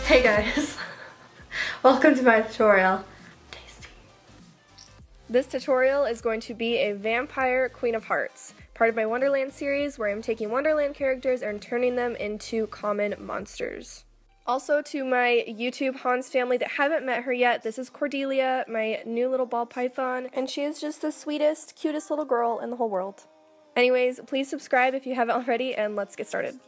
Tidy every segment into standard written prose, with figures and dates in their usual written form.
Hey guys, welcome to my tutorial. Tasty. This tutorial is going to be a Vampire Queen of Hearts, part of my Wonderland series where I'm taking Wonderland characters and turning them into common monsters. Also to my YouTube Hans family that haven't met her yet, this is Cordelia, my new little ball python, and she is just the sweetest, cutest little girl in the whole world. Anyways, please subscribe if you haven't already, and let's get started.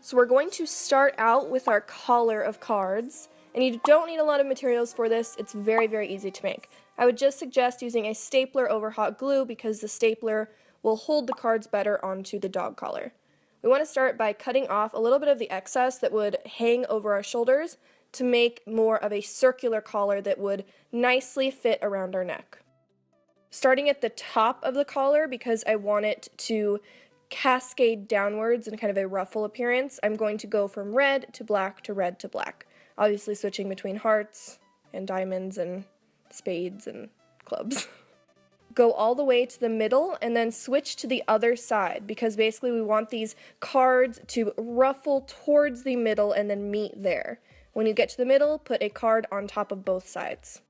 So we're going to start out with our collar of cards, and you don't need a lot of materials for this. It's very, very easy to make. I would just suggest using a stapler over hot glue because the stapler will hold the cards better onto the dog collar. We want to start by cutting off a little bit of the excess that would hang over our shoulders to make more of a circular collar that would nicely fit around our neck. Starting at the top of the collar, because I want it to cascade downwards in kind of a ruffle appearance, I'm going to go from red to black to red to black. Obviously switching between hearts and diamonds and spades and clubs. Go all the way to the middle and then switch to the other side because basically we want these cards to ruffle towards the middle and then meet there. When you get to the middle, put a card on top of both sides.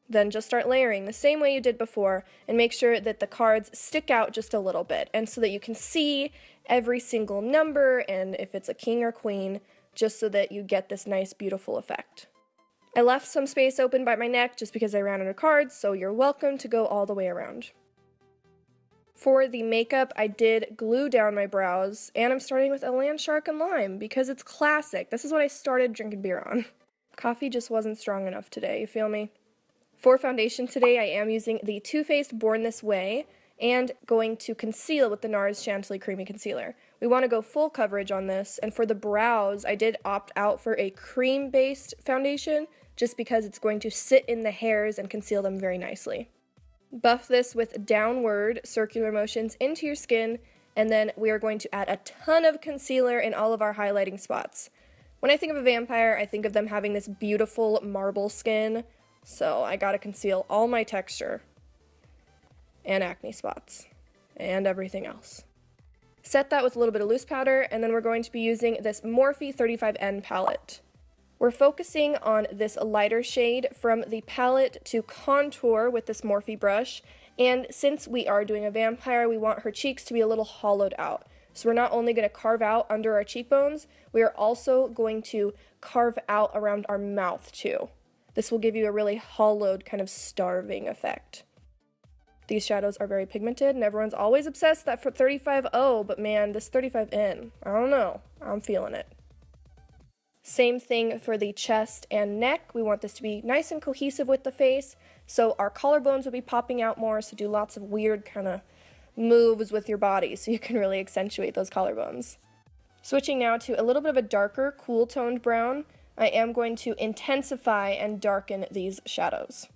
Then just start layering the same way you did before and make sure that the cards stick out just a little bit and so that you can see every single number and if it's a king or queen, just so that you get this nice beautiful effect. I left some space open by my neck just because I ran out of cards, so you're welcome to go all the way around. For the makeup, I did glue down my brows, and I'm starting with a land shark and lime because it's classic. This is what I started drinking beer on. Coffee just wasn't strong enough today, you feel me? For foundation today, I am using the Too Faced Born This Way and going to conceal with the NARS Chantilly Creamy Concealer. We want to go full coverage on this, and for the brows, I did opt out for a cream-based foundation just because it's going to sit in the hairs and conceal them very nicely. Buff this with downward circular motions into your skin, and then we are going to add a ton of concealer in all of our highlighting spots. When I think of a vampire, I think of them having this beautiful marble skin, so I gotta conceal all my texture and acne spots and everything else. Set that with a little bit of loose powder, and then we're going to be using this Morphe 35N palette. We're focusing on this lighter shade from the palette to contour with this Morphe brush, and since we are doing a vampire, we want her cheeks to be a little hollowed out. So we're not only going to carve out under our cheekbones, we are also going to carve out around our mouth too. This will give you a really hollowed, kind of starving effect. These shadows are very pigmented, and everyone's always obsessed that for 35.0, but man, this 35N, I don't know, I'm feeling it. Same thing for the chest and neck. We want this to be nice and cohesive with the face, so our collarbones will be popping out more, so do lots of weird kind of moves with your body so you can really accentuate those collarbones. Switching now to a little bit of a darker, cool-toned brown, I am going to intensify and darken these shadows.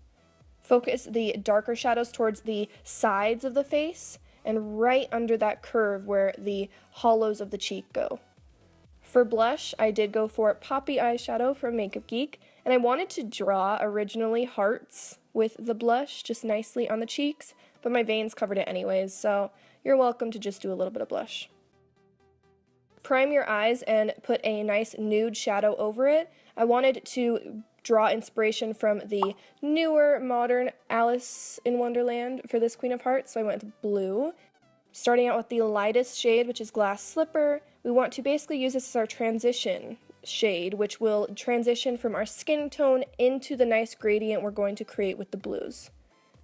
Focus the darker shadows towards the sides of the face and right under that curve where the hollows of the cheek go. For blush, I did go for Poppy eyeshadow from Makeup Geek, and I wanted to draw originally hearts with the blush just nicely on the cheeks, but my veins covered it anyways, so you're welcome to just do a little bit of blush. Prime your eyes and put a nice nude shadow over it. I wanted to draw inspiration from the newer, modern Alice in Wonderland for this Queen of Hearts, so I went with blue. Starting out with the lightest shade, which is Glass Slipper, we want to basically use this as our transition shade, which will transition from our skin tone into the nice gradient we're going to create with the blues.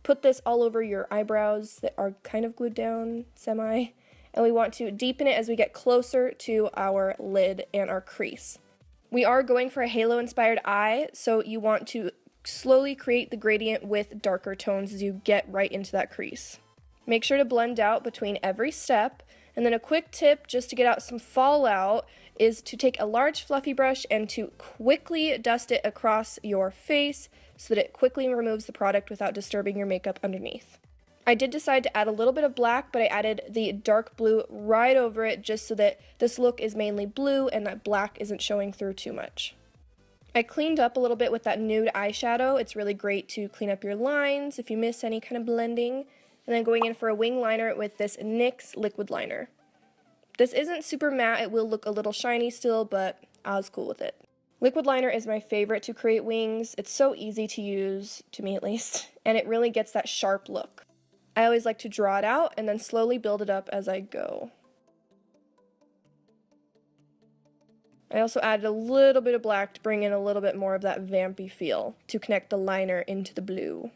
Put this all over your eyebrows that are kind of glued down, semi, and we want to deepen it as we get closer to our lid and our crease. We are going for a halo-inspired eye, so you want to slowly create the gradient with darker tones as you get right into that crease. Make sure to blend out between every step, And then a quick tip just to get out some fallout is to take a large fluffy brush and to quickly dust it across your face so that it quickly removes the product without disturbing your makeup underneath. I did decide to add a little bit of black, but I added the dark blue right over it just so that this look is mainly blue and that black isn't showing through too much. I cleaned up a little bit with that nude eyeshadow. It's really great to clean up your lines if you miss any kind of blending. And then going in for a wing liner with this NYX liquid liner. This isn't super matte, it will look a little shiny still, but I was cool with it. Liquid liner is my favorite to create wings. It's so easy to use, to me at least, and it really gets that sharp look. I always like to draw it out and then slowly build it up as I go. I also added a little bit of black to bring in a little bit more of that vampy feel to connect the liner into the blue.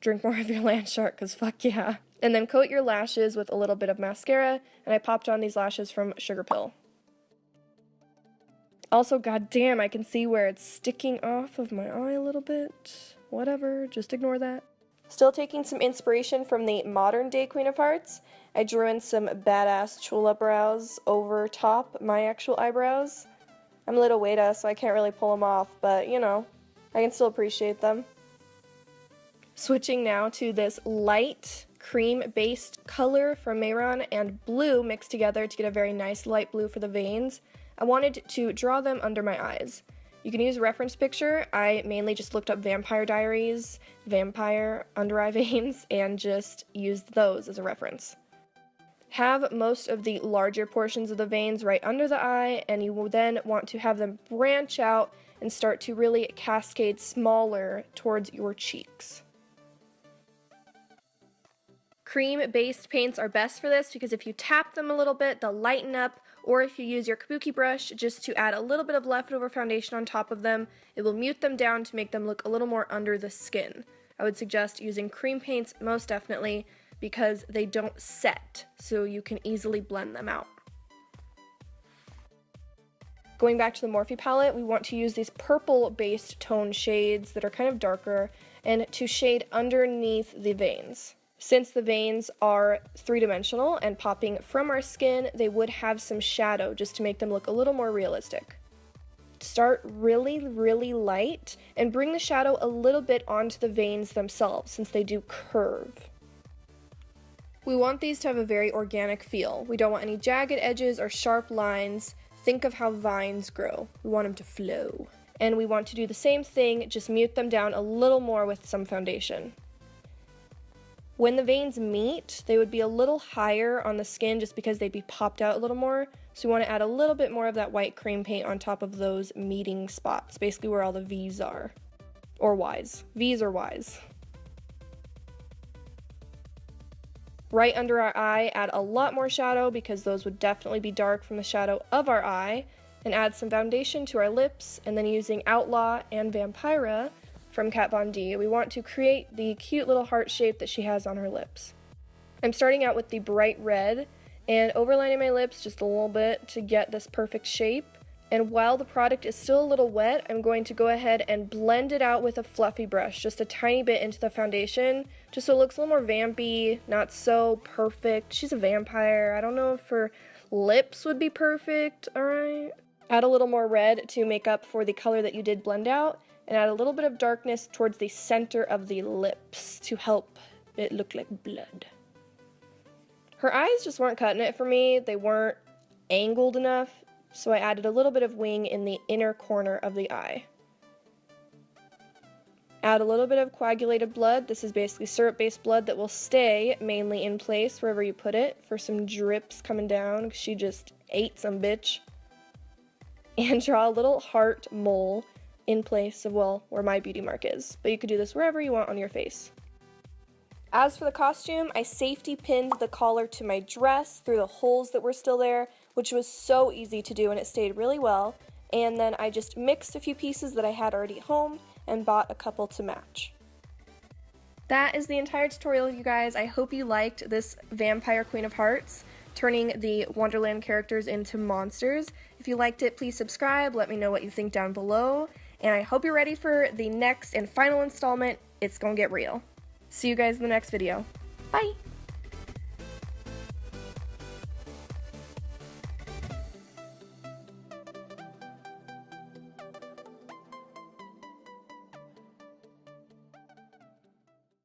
Drink more of your land shark, cause fuck yeah. And then coat your lashes with a little bit of mascara, and I popped on these lashes from Sugar Pill. Also, goddamn, I can see where it's sticking off of my eye a little bit. Whatever, just ignore that. Still taking some inspiration from the modern day Queen of Hearts, I drew in some badass chula brows over top my actual eyebrows. I'm a little Weta, so I can't really pull them off, but you know, I can still appreciate them. Switching now to this light cream-based color from Mayron and blue mixed together to get a very nice light blue for the veins. I wanted to draw them under my eyes. You can use a reference picture. I mainly just looked up Vampire Diaries, vampire under eye veins, and just used those as a reference. Have most of the larger portions of the veins right under the eye, and you will then want to have them branch out and start to really cascade smaller towards your cheeks. Cream-based paints are best for this because if you tap them a little bit, they'll lighten up, or if you use your kabuki brush just to add a little bit of leftover foundation on top of them, it will mute them down to make them look a little more under the skin. I would suggest using cream paints most definitely because they don't set, so you can easily blend them out. Going back to the Morphe palette, we want to use these purple-based tone shades that are kind of darker and to shade underneath the veins. Since the veins are three-dimensional and popping from our skin, they would have some shadow just to make them look a little more realistic. Start really, really light and bring the shadow a little bit onto the veins themselves since they do curve. We want these to have a very organic feel. We don't want any jagged edges or sharp lines. Think of how vines grow. We want them to flow. And we want to do the same thing, just mute them down a little more with some foundation. When the veins meet, they would be a little higher on the skin just because they'd be popped out a little more. So we want to add a little bit more of that white cream paint on top of those meeting spots, basically where all the V's are. Or Y's. V's or Y's. Right under our eye, add a lot more shadow because those would definitely be dark from the shadow of our eye. And add some foundation to our lips, and then using Outlaw and Vampira from Kat Von D, we want to create the cute little heart shape that she has on her lips. I'm starting out with the bright red and overlining my lips just a little bit to get this perfect shape. And while the product is still a little wet, I'm going to go ahead and blend it out with a fluffy brush, just a tiny bit into the foundation, just so it looks a little more vampy, not so perfect. She's a vampire. I don't know if her lips would be perfect, alright? Add a little more red to make up for the color that you did blend out, and add a little bit of darkness towards the center of the lips to help it look like blood. Her eyes just weren't cutting it for me. They weren't angled enough, so I added a little bit of wing in the inner corner of the eye. Add a little bit of coagulated blood. This is basically syrup-based blood that will stay mainly in place wherever you put it for some drips coming down, because she just ate some bitch. And draw a little heart mole in place of, well, where my beauty mark is. But you could do this wherever you want on your face. As for the costume, I safety pinned the collar to my dress through the holes that were still there, which was so easy to do and it stayed really well. And then I just mixed a few pieces that I had already at home and bought a couple to match. That is the entire tutorial, you guys. I hope you liked this Vampire Queen of Hearts, turning the Wonderland characters into monsters. If you liked it, please subscribe, let me know what you think down below, and I hope you're ready for the next and final installment. It's gonna get real. See you guys in the next video. Bye!